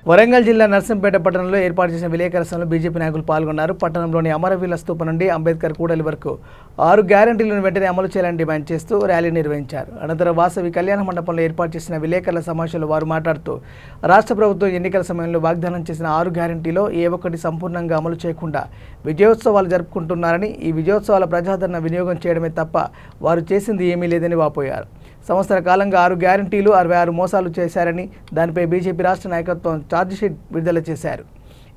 వరంగల్ జిల్లా నర్సంపేట పట్టణంలో ఏర్పాటు చేసిన విలేకరుల సభలో బీజేపీ నాయకులు పాల్గొన్నారు. పట్టణంలోని అమరవీరుల స్తూపం నుండి అంబేద్కర్ కూడలి వరకు 6 గ్యారంటీలను వెంటనే అమలు చేయాలని డిమాండ్ చేస్తూ ర్యాలీ నిర్వహించారు. అనంతరం వాసవి కళ్యాణ మండపంలో ఏర్పాటు చేసిన విలేకరుల సమావేశంలో వారు మాట్లాడుతూ రాష్ట్ర ప్రభుత్వం ఎన్నికల సమయంలో వాగ్దానం చేసిన 6 గ్యారంటీలో ఏ ఒక్కటి సంపూర్ణంగా అమలు చేయకుండా విజయోత్సవాలు జరుపుకుంటున్నారని, ఈ విజయోత్సవాల ప్రజాదరణ వినియోగం చేయడమే తప్ప వారు చేసింది ఏమీ లేదని వాపోయారు. సంవత్సర కాలంగా 6 గ్యారంటీలు 66 మోసాలు చేశారని, దానిపై బీజేపీ రాష్ట్ర నాయకత్వం ఛార్జిషీట్ విడుదల చేశారు.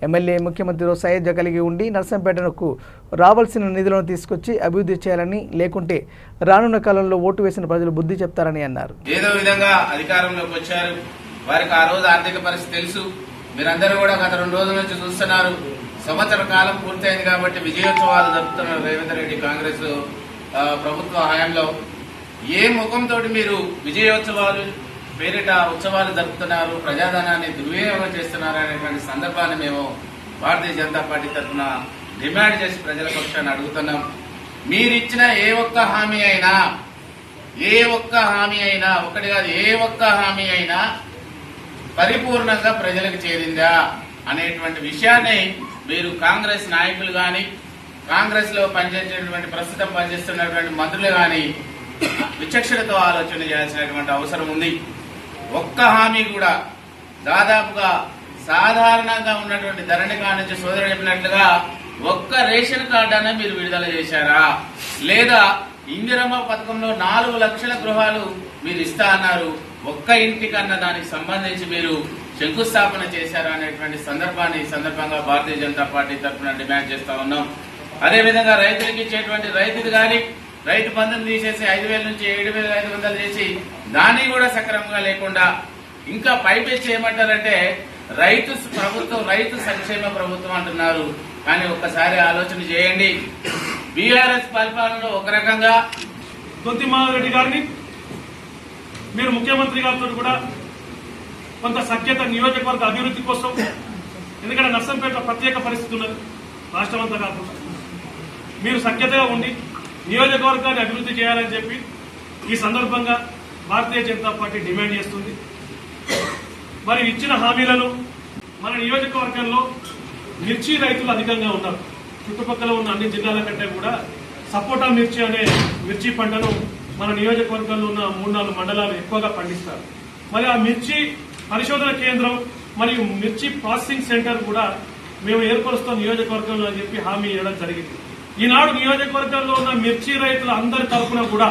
ఎమ్మెల్యే ముఖ్యమంత్రితో సయోధ్య కలిగి ఉండి నర్సంపేటకు రావాల్సిన నిధులను తీసుకొచ్చి అభివృద్ధి చేయాలని, లేకుంటే రానున్న కాలంలో ఓటు వేసిన ప్రజలు బుద్ధి చెప్తారని అన్నారు. ఏదో విధంగా అధికారంలోకి వచ్చారు, వారికి ఆ రోజు ఆర్థిక పరిస్థితి తెలుసు. మీరందరూ కూడా గత 2 రోజుల నుంచి చూస్తున్నారు. సంవత్సర కాలం పూర్తయింది కాబట్టి విజయోత్సవాలు జరుపుతున్నారు రేవంత్ రెడ్డి కాంగ్రెస్ ప్రభుత్వ హయాంలో. ఏ ముఖంతో మీరు విజయోత్సవాలు పేరిట ఉత్సవాలు జరుపుతున్నారు, ప్రజాధనాన్ని దుర్వినియోగం చేస్తున్నారు అనేటువంటి సందర్భాన్ని మేము భారతీయ జనతా పార్టీ తరఫున డిమాండ్ చేసి ప్రజల పక్షాన్ని అడుగుతున్నాం. మీరిచ్చిన ఏ ఒక్క హామీ అయినా ఒకటి కాదు, ఏ ఒక్క హామీ అయినా పరిపూర్ణంగా ప్రజలకు చేరిందా అనేటువంటి విషయాన్ని మీరు కాంగ్రెస్ నాయకులు గాని, కాంగ్రెస్ లో పనిచేసేటువంటి ప్రస్తుతం పనిచేస్తున్నటువంటి మంత్రులు గాని విచక్షణతో ఆలోచన చేయాల్సినటువంటి అవసరం ఉంది. ఒక్క హామీ కూడా దాదాపుగా సాధారణంగా ఉన్నటువంటి ధరణి నుంచి సోదరుడు చెప్పినట్లుగా ఒక్క రేషన్ కార్డు అనే మీరు విడుదల చేశారా, లేదా ఇందిరమ్మ పథకంలో 4 లక్షల గృహాలు మీరు ఇస్తా అన్నారు, ఒక్క ఇంటికన్నా దానికి సంబంధించి మీరు శంకుస్థాపన చేశారా అనేటువంటి సందర్భాన్ని ఈ సందర్భంగా భారతీయ జనతా పార్టీ తరఫున డిమాండ్ చేస్తా ఉన్నాం. అదేవిధంగా రైతులకు ఇచ్చేటువంటి రైతులు కానీ రైతు బంధుని తీసేసి 5,000 నుంచి 7,500 చేసి దాన్ని కూడా సక్రమంగా లేకుండా ఇంకా పైపెచ్చి ఏమంటారంటే రైతు ప్రభుత్వం, రైతు సంక్షేమ ప్రభుత్వం అంటున్నారు. కానీ ఒక్కసారి ఆలోచన చేయండి. బీఆర్ఎస్ పరిపాలనలో ఒక రకంగా దొంతి మాధవరెడ్డి గారిని మీరు ముఖ్యమంత్రి గారితో కూడా కొంత సఖ్యత నియోజకవర్గ అభివృద్ధి కోసం, ఎందుకంటే నర్సంపేట ప్రత్యేక పరిస్థితి ఉన్నది రాష్ట్రం అంతా కాకుండా, మీరు సఖ్యతగా ఉండి నియోజకవర్గాన్ని అభివృద్ధి చేయాలని చెప్పి ఈ సందర్భంగా భారతీయ జనతా పార్టీ డిమాండ్ చేస్తుంది. మరి ఇచ్చిన హామీలను మన నియోజకవర్గంలో మిర్చి రైతులు అధికంగా ఉన్నారు. చుట్టుపక్కల ఉన్న అన్ని జిల్లాల కంటే కూడా సపోటా మిర్చి అనే మిర్చి పంటను మన నియోజకవర్గంలో ఉన్న 3-4 మండలాలు ఎక్కువగా పండిస్తారు. మరి ఆ మిర్చి పరిశోధన కేంద్రం మరియు మిర్చి ప్రాసెసింగ్ సెంటర్ కూడా మేము ఏర్పరుస్తాం నియోజకవర్గంలో అని చెప్పి హామీ ఇవ్వడం జరిగింది. ఈనాడు నియోజకవర్గంలో ఉన్న మిర్చి రైతుల అందరి తరఫున కూడా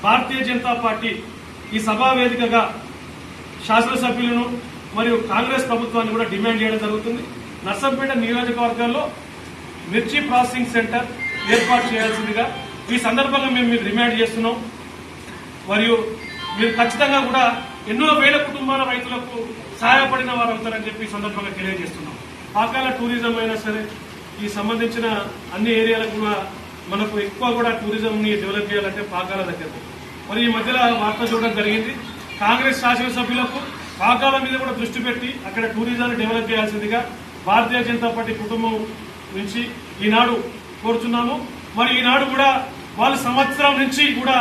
భారతీయ జనతా పార్టీ ఈ సభా వేదికగా శాసనసభ్యులను మరియు కాంగ్రెస్ ప్రభుత్వాన్ని కూడా డిమాండ్ చేయడం జరుగుతుంది. నర్సంపేట నియోజకవర్గంలో మిర్చి ప్రాసెసింగ్ సెంటర్ ఏర్పాటు చేయాల్సిందిగా ఈ సందర్భంగా మేము మీకు డిమాండ్ చేస్తున్నాం. మరియు మీరు ఖచ్చితంగా కూడా ఎన్నో వేల కుటుంబాల రైతులకు సహాయపడిన వారు అవుతారని చెప్పి ఈ సందర్భంగా తెలియజేస్తున్నాం. పాకాల టూరిజం అయినా సరే, ఈ సంబంధించిన అన్ని ఏరియాలకు కూడా మనకు ఎక్కువ కూడా టూరిజం ని డెవలప్ చేయాలంటే పాకాల దగ్గర. మరి ఈ మధ్యలో వార్త చూడడం జరిగింది, కాంగ్రెస్ శాసనసభ్యులకు పాకాల మీద కూడా దృష్టి పెట్టి అక్కడ టూరిజాన్ని డెవలప్ చేయాల్సిందిగా భారతీయ జనతా పార్టీ కుటుంబం నుంచి ఈనాడు కోరుచున్నాము. మరి ఈనాడు కూడా వాళ్ళు సంవత్సరం నుంచి కూడా